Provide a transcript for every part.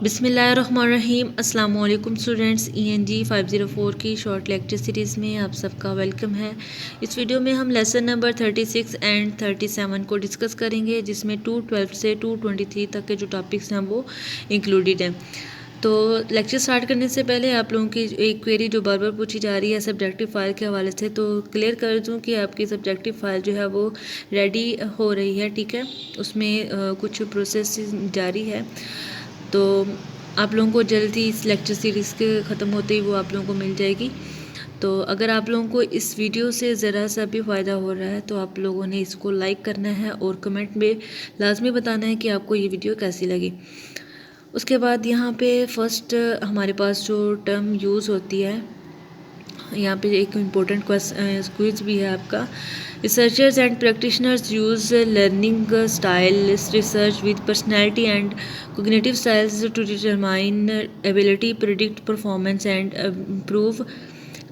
बिस्मिल्लाहिर्रहमानिर्रहीम। अस्सलाम वालेकुम स्टूडेंट्स। ENG 504 की शॉर्ट लेक्चर सीरीज़ में आप सबका वेलकम है। इस वीडियो में हम लेसन नंबर 36 एंड 37 को डिस्कस करेंगे, जिसमें 212 से 223 तक के जो टॉपिक्स हैं वो इंक्लूडेड हैं। तो लेक्चर स्टार्ट करने से पहले आप लोगों की एक क्वेरी जो बार बार पूछी जा रही है सब्जेक्टिव फ़ाइल के हवाले से, तो क्लियर कर दूं कि आपकी सब्जेक्टिव फ़ाइल जो है वो रेडी हो रही है। ठीक है, उसमें कुछ प्रोसेस जारी है, तो आप लोगों को जल्दी इस लेक्चर सीरीज़ के ख़त्म होते ही वो आप लोगों को मिल जाएगी। तो अगर आप लोगों को इस वीडियो से ज़रा सा भी फ़ायदा हो रहा है तो आप लोगों ने इसको लाइक करना है और कमेंट में लाजमी बताना है कि आपको ये वीडियो कैसी लगी। उसके बाद यहाँ पे फर्स्ट हमारे पास जो टर्म यूज़ होती है, यहाँ पे एक इम्पोर्टेंट क्विज भी है आपका। Researchers and practitioners use learning style research with personality and cognitive styles to determine ability, predict performance and improve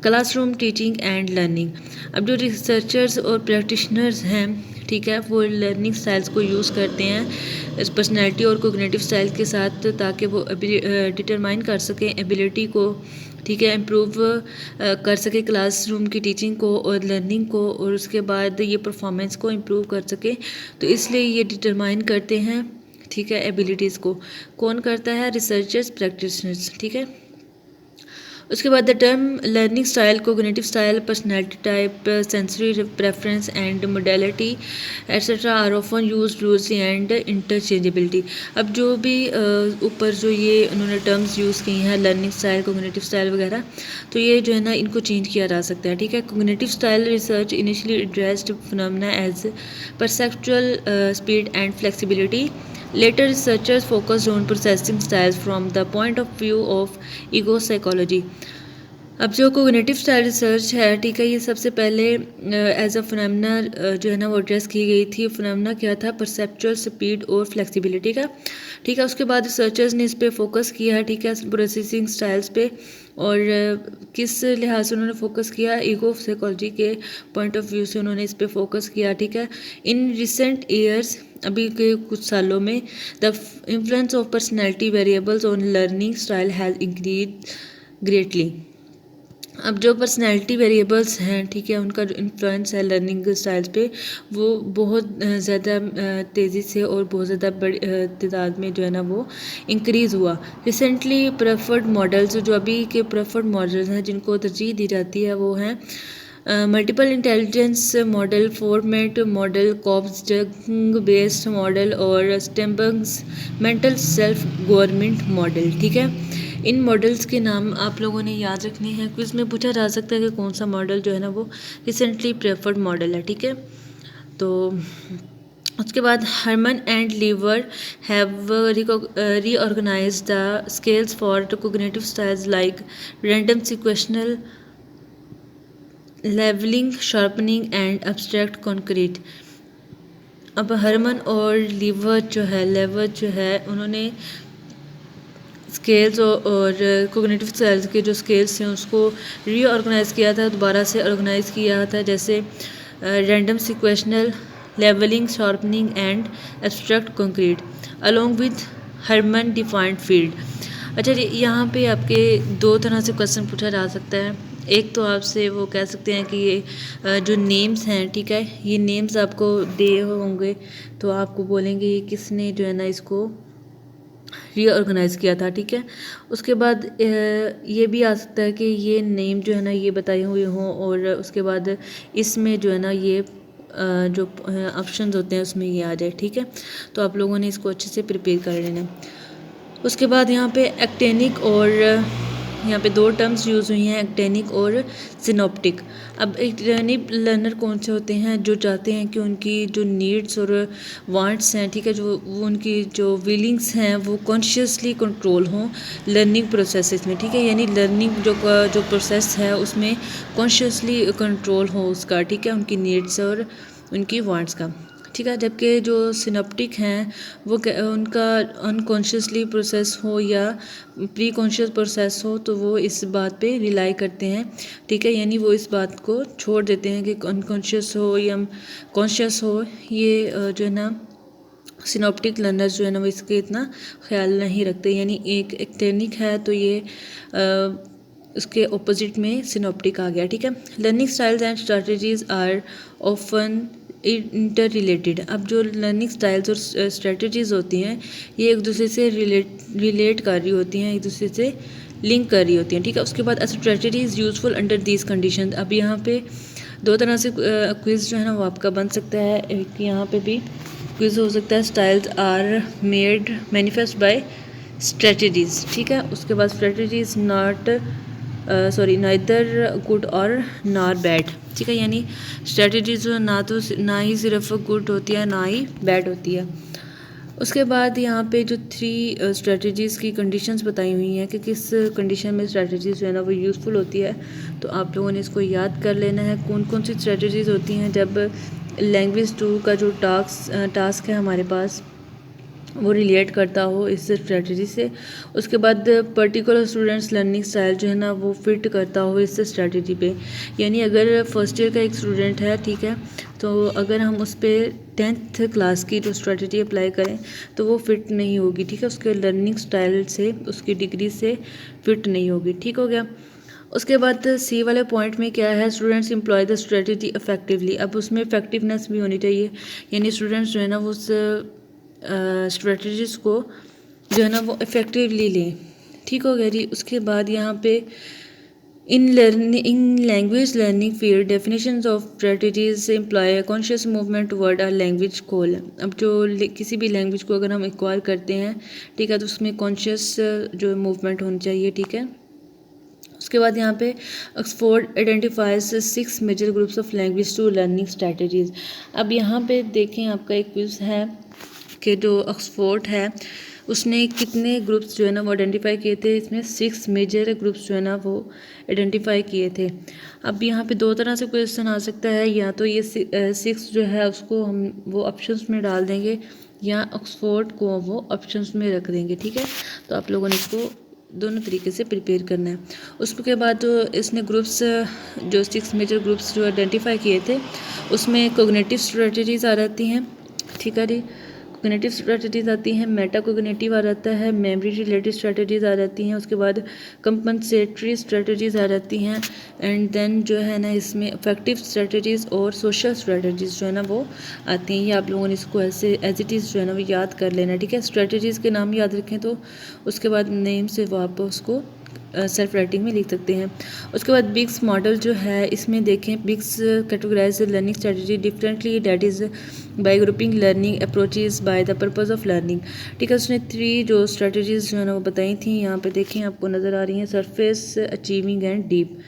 classroom teaching and learning. अब जो रिसर्चर्स और प्रैक्टिशनर्स हैं, ठीक है, वो लर्निंग स्टाइल्स को यूज़ करते हैं इस पर्सनैलिटी और कोग्निटिव स्टाइल के साथ, ताकि वो डिटरमाइन कर सकें एबिलिटी को, ठीक है, इम्प्रूव कर सके क्लासरूम की टीचिंग को और लर्निंग को, और उसके बाद ये परफॉर्मेंस को इम्प्रूव कर सके। तो इसलिए ये डिटरमाइन करते हैं, ठीक है, एबिलिटीज़ को कौन करता है? Researchers, practitioners. ठीक है, उसके बाद the term learning style, cognitive style, personality type, sensory preference and modality etcetera are often use loosely and interchangeability. अब जो भी ऊपर जो ये उन्होंने टर्म्स यूज़ की हैं, लर्निंग स्टाइल, कोग्निटिव स्टाइल वगैरह, तो ये जो है ना, इनको चेंज किया जा सकता है। ठीक है, cognitive style research initially addressed phenomena as perceptual speed and flexibility. Later researchers focused on processing styles from the point of view of ego psychology. अब जो कोग्निटिव स्टाइल रिसर्च है, ठीक है, ये सबसे पहले एज अ फिनोमेना जो है ना वो एड्रेस की गई थी। फिनोमेना क्या था? परसेप्चुअल स्पीड और फ्लेक्सिबिलिटी का। ठीक है, उसके बाद रिसर्चर्स ने इस पर फोकस किया है, ठीक है, प्रोसेसिंग स्टाइल्स पे। और किस लिहाज से उन्होंने फोकस किया? ईगो साइकोलॉजी के पॉइंट ऑफ व्यू से उन्होंने इस पर फोकस किया। ठीक है, इन रिसेंट ईयर्स, अभी के कुछ सालों में, the influence of personality variables on learning style has increase greatly. अब जो पर्सनैलिटी वेरिएबल्स हैं, ठीक है, उनका जो इन्फ्लुएंस है लर्निंग स्टाइल्स पे, वो बहुत ज़्यादा तेज़ी से और बहुत ज़्यादा बड़ी तादाद में जो है ना वो इंक्रीज़ हुआ। रिसेंटली प्रेफर्ड मॉडल्स, जो अभी के प्रेफर्ड मॉडल्स हैं जिनको तरजीह दी जाती है, वो हैं multiple intelligence model, format model, कॉब्सजंग बेस्ड मॉडल और Sternberg's mental self government model. ठीक है, इन मॉडल्स के नाम आप लोगों ने याद रखने हैं। क्विज में पूछा जा सकता है कि कौन सा मॉडल जो है ना वो रिसेंटली प्रेफर्ड मॉडल है। ठीक है, तो उसके बाद Herman and Lever have reorganise the scales for cognitive styles like random sequential levelling, sharpening and abstract concrete. अब हरमन और लेवर जो है उन्होंने स्केल्स और कोग्निटिव स्टाइल्स के जो स्केल्स हैं उसको रीऑर्गेनाइज़ किया था, दोबारा से ऑर्गेनाइज़ किया था, जैसे random sequential, levelling, sharpening and abstract concrete along with Herman defined field. अच्छा जी, यहाँ पे आपके दो तरह से क्वेश्चन पूछा जा सकता है। एक तो आपसे वो कह सकते हैं कि ये जो नेम्स हैं, ठीक है, ये नेम्स आपको दिए होंगे, तो आपको बोलेंगे ये किसने जो है ना इसको रीऑर्गेनाइज़ किया था। ठीक है, उसके बाद ये भी आ सकता है कि ये नेम जो है ना ये बताए हुए हों, और उसके बाद इसमें जो है ना ये जो ऑप्शंस होते हैं उसमें ये आ जाए। ठीक है, तो आप लोगों ने इसको अच्छे से प्रिपेयर कर लेना। उसके बाद यहाँ पे एक्टेनिक और यहाँ पे दो टर्म्स यूज़ हुई हैं, एक्टेनिक और सिनोप्टिक। अब एक्टेनिक लर्नर कौन से होते हैं? जो चाहते हैं कि उनकी जो नीड्स और वांट्स हैं, ठीक है, जो वो उनकी जो फीलिंग्स हैं वो कॉन्शियसली कंट्रोल हों लर्निंग प्रोसेस में। ठीक है, यानी लर्निंग जो प्रोसेस है उसमें कॉन्शियसली कंट्रोल हो उसका, ठीक है, उनकी नीड्स और उनकी वांट्स का। ठीक है, जबकि जो सिनेप्टिक हैं वो उनका अनकॉन्शियसली प्रोसेस हो या प्री कॉन्शियस प्रोसेस हो, तो वो इस बात पे रिलाई करते हैं। ठीक है, यानी वो इस बात को छोड़ देते हैं कि अनकॉन्शियस हो या कॉन्शियस हो, ये जो है ना सिनॉप्टिक लर्नर्स जो है ना वो इसके इतना ख्याल नहीं रखते, यानी एक एक्टेनिक है तो ये उसके ऑपोजिट में सिनॉप्टिक आ गया, ठीक है। Learning styles and strategies are often interrelated. अब जो लर्निंग स्टाइल्स और स्ट्रेटजीज होती हैं ये एक दूसरे से रिलेट कर रही होती हैं, एक दूसरे से लिंक कर रही होती हैं, ठीक है। उसके बाद strategy is useful under these condition. अब यहाँ पे दो तरह से क्विज़ जो है ना वो आपका बन सकता है। एक यहाँ पे भी क्विज़ हो सकता है, styles are made manifest by strategies, ठीक है। उसके बाद strategy is not neither good or nor bad, ठीक है। यानी स्ट्रेटजीज ना ही सिर्फ गुड होती है ना ही बैड होती है। उसके बाद यहाँ पे जो 3 स्ट्रेटजीज़ की कंडीशंस बताई हुई हैं कि किस कंडीशन में स्ट्रेटजीज़ जो है ना वो यूज़फुल होती है, तो आप लोगों ने इसको याद कर लेना है। कौन कौन सी स्ट्रेटजीज़ होती हैं जब लैंग्वेज 2 का जो टास्क है हमारे पास वो रिलेट करता हो इस स्ट्रेटजी से। उसके बाद पर्टिकुलर स्टूडेंट्स लर्निंग स्टाइल जो है ना वो फिट करता हो इस स्ट्रेटजी पे। यानी अगर फर्स्ट ईयर का एक स्टूडेंट है, ठीक है, तो अगर हम उस पर 10th क्लास की जो स्ट्रेटजी अप्लाई करें तो वो फिट नहीं होगी, ठीक है। उसके लर्निंग स्टाइल से, उसकी डिग्री से फिट नहीं होगी, ठीक हो गया। उसके बाद सी वाले पॉइंट में क्या है, students employ the strategy effectively. अब उसमें इफेक्टिवनेस भी होनी चाहिए, यानी स्टूडेंट्स जो है ना वो उस स्ट्रेटजीज़ को जो है ना वो इफ़ेक्टिवली लें, ठीक हो गया जी। उसके बाद यहाँ पे in language learning field definitions of strategies employ conscious movement toward our language goal. अब जो किसी भी लैंग्वेज को अगर हम एक्वायर करते हैं, ठीक है, तो उसमें कॉन्शियस जो मूवमेंट होनी चाहिए, ठीक है। उसके बाद यहाँ पे Oxford identifies 6 major groups of language to learning strategies. अब यहाँ पे देखें आपका एक क्विज़ है कि जो ऑक्सफोर्ड है उसने कितने ग्रुप्स जो है ना वो आइडेंटिफाई किए थे। इसमें 6 मेजर ग्रुप्स जो है ना वो आइडेंटिफाई किए थे। अब यहाँ पे दो तरह से क्वेश्चन आ सकता है, या तो ये 6 जो है उसको हम वो ऑप्शंस में डाल देंगे या ऑक्सफोर्ड को वो ऑप्शंस में रख देंगे, ठीक है। तो आप लोगों ने इसको दोनों तरीके से प्रिपेयर करना है। उसके बाद जो इसने ग्रुप्स जो 6 मेजर ग्रुप्स जो आइडेंटिफाई किए थे उसमें कोग्निटिव स्ट्रेटजीज आ जाती हैं, ठीक है जी। कोग्निटिव स्ट्रेटजीज आती हैं, मेटा कोग्निटिव आ जाता है, मेमोरी रिलेटेड स्ट्रेटजीज आ जाती हैं, उसके बाद कंपनसेटरी स्ट्रेटजीज आ जाती हैं, एंड देन जो है ना इसमें इफेक्टिव स्ट्रेटजीज और सोशल स्ट्रेटजीज जो है ना वो आती हैं। ये आप लोगों ने इसको ऐसे एज इट इज़ जो है ना वो याद कर लेना, ठीक है। स्ट्रेटजीज़ के नाम याद रखें तो उसके बाद नेम से वो आप उसको सेल्फ राइटिंग में लिख सकते हैं। उसके बाद बिग्स मॉडल जो है इसमें देखें, Biggs categorise learning strategy differently, that is by grouping learning approaches by the purpose of learning, ठीक है। उसने 3 जो स्ट्रेटजीज जो है ना वो बताई थी, यहाँ पे देखें आपको नज़र आ रही हैं, सरफेस, अचीविंग एंड डीप,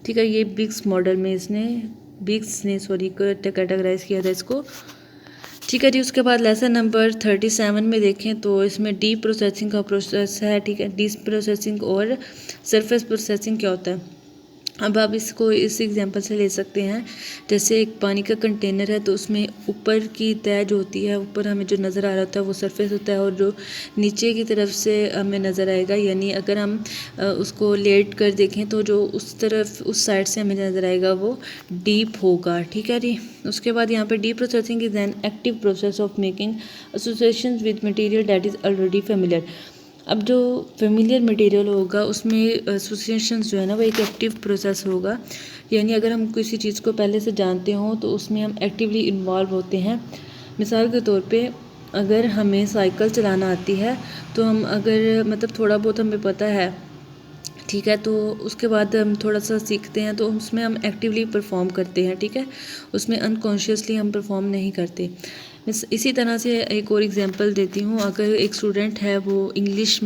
ठीक है। ये बिग्स मॉडल में बिग्स ने कैटेगराइज किया था इसको, ठीक है जी। उसके बाद लेसन नंबर 37 में देखें तो इसमें डीप प्रोसेसिंग का प्रोसेस है, ठीक है। डीप प्रोसेसिंग और सरफेस प्रोसेसिंग क्या होता है। अब आप इसको इस एग्जांपल से ले सकते हैं, जैसे एक पानी का कंटेनर है तो उसमें ऊपर की तह जो होती है, ऊपर हमें जो नज़र आ रहा होता है वो सरफेस होता है, और जो नीचे की तरफ से हमें नज़र आएगा, यानी अगर हम उसको लेट कर देखें तो जो उस तरफ उस साइड से हमें नज़र आएगा वो डीप होगा, ठीक है जी। उसके बाद यहाँ पे deep processing is an active process of making association with material that is already familiar. अब जो फेमिलियर मटेरियल होगा उसमें एसोसिएशंस जो है ना वो एक एक्टिव प्रोसेस होगा, यानी अगर हम किसी चीज़ को पहले से जानते हों तो उसमें हम एक्टिवली इन्वॉल्व होते हैं। मिसाल के तौर पे अगर हमें साइकिल चलाना आती है तो हम अगर मतलब थोड़ा बहुत हमें पता है, ठीक है, तो उसके बाद हम थोड़ा सा सीखते हैं तो उसमें हम एक्टिवली परफॉर्म करते हैं, ठीक है। उसमें अनकॉन्शियसली हम परफॉर्म नहीं करते। इसी तरह से एक और एग्जांपल देती हूँ, अगर एक स्टूडेंट है वो इंग्लिश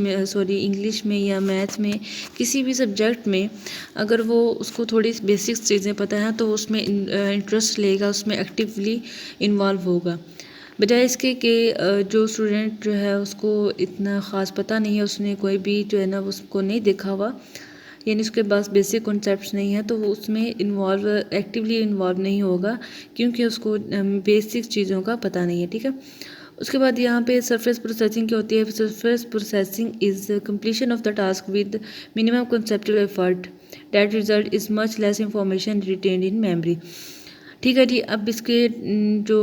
में या मैथ्स में किसी भी सब्जेक्ट में अगर वो उसको थोड़ी बेसिक्स चीज़ें पता हैं तो उसमें इंटरेस्ट लेगा, उसमें एक्टिवली इन्वॉल्व होगा, बजाय इसके कि जो स्टूडेंट जो है उसको इतना ख़ास पता नहीं है, उसने कोई भी जो है ना उसको नहीं देखा हुआ, यानी उसके पास बेसिक कॉन्सेप्ट्स नहीं है, तो वो उसमें एक्टिवली इन्वॉल्व नहीं होगा क्योंकि उसको बेसिक चीज़ों का पता नहीं है, ठीक है। उसके बाद यहाँ पे सरफेस प्रोसेसिंग क्या होती है। Surface processing is completion of the task with minimum conceptual effort that result is much less information retained in memory, ठीक है जी। अब इसके जो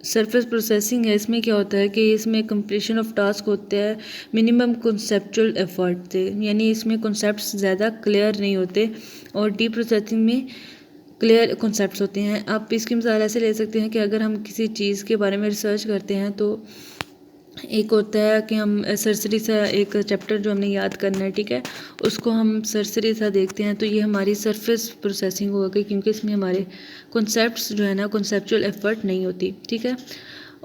सरफेस प्रोसेसिंग है, इसमें क्या होता है कि इसमें कंप्लीशन ऑफ टास्क होते हैं मिनिमम कॉन्सेप्चुअल एफर्ट से, यानी इसमें कॉन्सेप्ट्स ज़्यादा क्लियर नहीं होते और डीप प्रोसेसिंग में क्लियर कॉन्सेप्ट्स होते हैं। आप इसकी मिसाल ऐसे ले सकते हैं कि अगर हम किसी चीज़ के बारे में रिसर्च करते हैं तो एक होता है कि हम सरसरी सा एक चैप्टर जो हमने याद करना है, ठीक है, उसको हम सरसरी सा देखते हैं, तो ये हमारी सरफेस प्रोसेसिंग हो गई, क्योंकि इसमें हमारे कॉन्सेप्ट्स जो है ना कॉन्सेप्चुअल एफर्ट नहीं होती, ठीक है।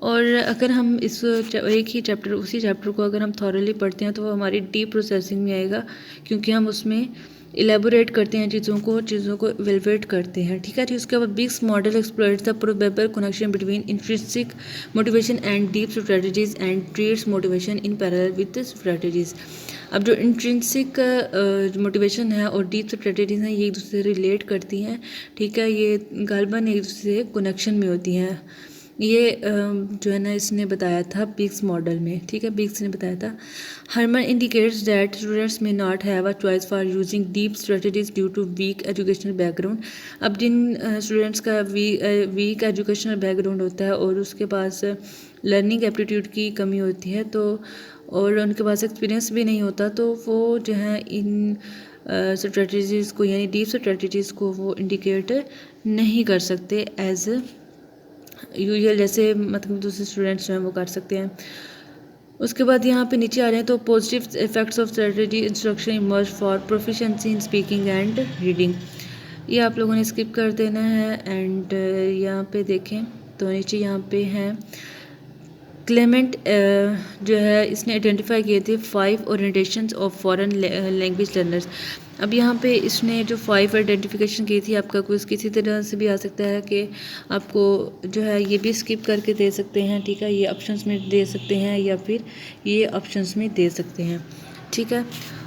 और अगर हम इस एक ही चैप्टर उसी चैप्टर को अगर हम थॉरली पढ़ते हैं तो वो हमारी डीप प्रोसेसिंग में आएगा, क्योंकि हम उसमें इलेबोरेट करते हैं चीज़ों को इवेलुएट करते हैं, ठीक है जी। उसके बाद Biggs model explores the probable connection between intrinsic motivation and deep strategies and treats motivation in parallel with strategies. अब जो इंट्रिंसिक मोटिवेशन है और डीप स्ट्रेटजीज हैं ये एक दूसरे से रिलेट करती हैं, ठीक है, ये गालबन एक दूसरे से कनेक्शन में होती हैं। ये जो है ना इसने बताया था बिग्स मॉडल में, ठीक है, बिग्स ने बताया था। Herman indicates that students may not have a choice for using deep strategies due to weak educational background. अब जिन स्टूडेंट्स का वीक एजुकेशनल बैकग्राउंड होता है और उसके पास लर्निंग एप्टीट्यूड की कमी होती है तो और उनके पास एक्सपीरियंस भी नहीं होता, तो वो जो है इन स्ट्रेटजीज़ को यानी डीप स्ट्रेटजीज़ को वो इंडिकेट नहीं कर सकते एज यूजुअल, जैसे मतलब दूसरे स्टूडेंट्स जो हैं वो कर सकते हैं। उसके बाद यहाँ पे नीचे आ रहे हैं तो positive effects of strategy instruction emerge for proficiency in speaking and reading. ये आप लोगों ने स्किप कर देना है। एंड यहाँ पे देखें तो नीचे यहाँ पे हैं क्लेमेंट जो है इसने आइडेंटिफाई किए थे 5 orientations of foreign language learners. अब यहाँ पे इसने जो 5 आइडेंटिफिकेशन की थी, आपका क्विज़ किसी तरह से भी आ सकता है कि आपको जो है ये भी स्किप करके दे सकते हैं, ठीक है, ये ऑप्शंस में दे सकते हैं या फिर ये ऑप्शंस में दे सकते हैं, ठीक है।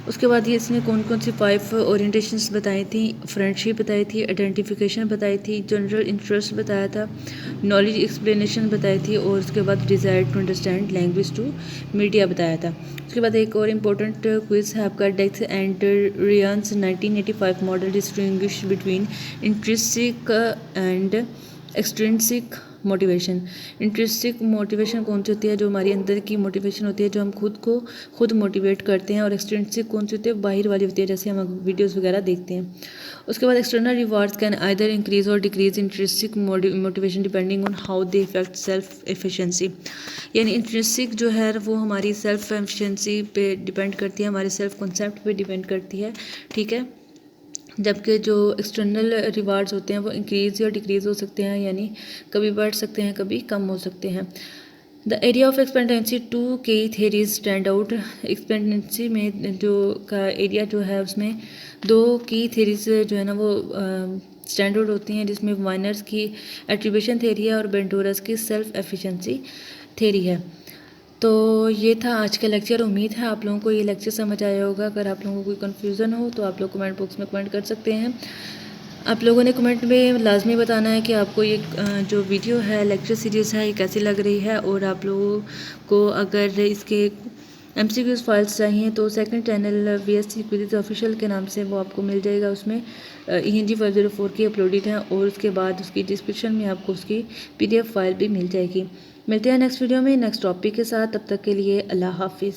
उसके बाद ये इसने कौन कौन सी 5 ओरिएंटेशंस बताई थी, फ्रेंडशिप बताई थी, आइडेंटिफिकेशन बताई थी, जनरल इंटरेस्ट बताया था, नॉलेज एक्सप्लेनेशन बताई थी और उसके बाद डिज़ायर टू अंडरस्टैंड लैंग्वेज टू मीडिया बताया था। उसके बाद एक और इम्पोर्टेंट क्विज़ है आपका Deci and Ryan's 1985 model distinguish between intrinsic and extrinsic motivation. Intrinsic motivation कौन सी होती है, जो हमारी अंदर की मोटिवेशन होती है, जो हम खुद मोटिवेट करते हैं, और एक्सट्रिंसिक कौन सी होती है, बाहर वाली होती है, जैसे हम वीडियोस वगैरह देखते हैं। उसके बाद external rewards can either increase or decrease intrinsic motivation depending on how they affect self efficiency. यानी इंट्रिंसिक जो है वो हमारी सेल्फ एफिशिएंसी पे डिपेंड करती है, हमारे सेल्फ कॉन्सेप्ट पे डिपेंड करती है, ठीक है, जबकि जो एक्सटर्नल रिवार्ड्स होते हैं वो इंक्रीज़ या डिक्रीज़ हो सकते हैं, यानी कभी बढ़ सकते हैं कभी कम हो सकते हैं। द एरिया ऑफ एक्सपेंडेंसी 2 की थेरीज स्टैंड आउट। एक्सपेंडेंसी में जो का एरिया जो है उसमें 2 की थेरीज जो है ना वो स्टैंड आउट होती हैं, जिसमें वाइनर्स की एट्रीब्यूशन थेरी है और बेंटोरस की सेल्फ एफिशिएंसी थेरी है। तो ये था आज का लेक्चर। उम्मीद है आप लोगों को ये लेक्चर समझ आया होगा। अगर आप लोगों को कोई कन्फ्यूज़न हो तो आप लोग कमेंट बॉक्स में कमेंट कर सकते हैं। आप लोगों ने कमेंट में लाजमी बताना है कि आपको ये जो वीडियो है लेक्चर सीरीज़ है ये कैसी लग रही है, और आप लोगों को अगर इसके MCQs फाइल्स चाहिए तो second channel VSC quiz official के नाम से वो आपको मिल जाएगा। उसमें ENG 504 की अपलोडेड है और उसके बाद उसकी डिस्क्रिप्शन में आपको उसकी PDF फाइल भी मिल जाएगी। मिलते हैं नेक्स्ट वीडियो में नेक्स्ट टॉपिक के साथ। तब तक के लिए अल्लाह हाफिज़।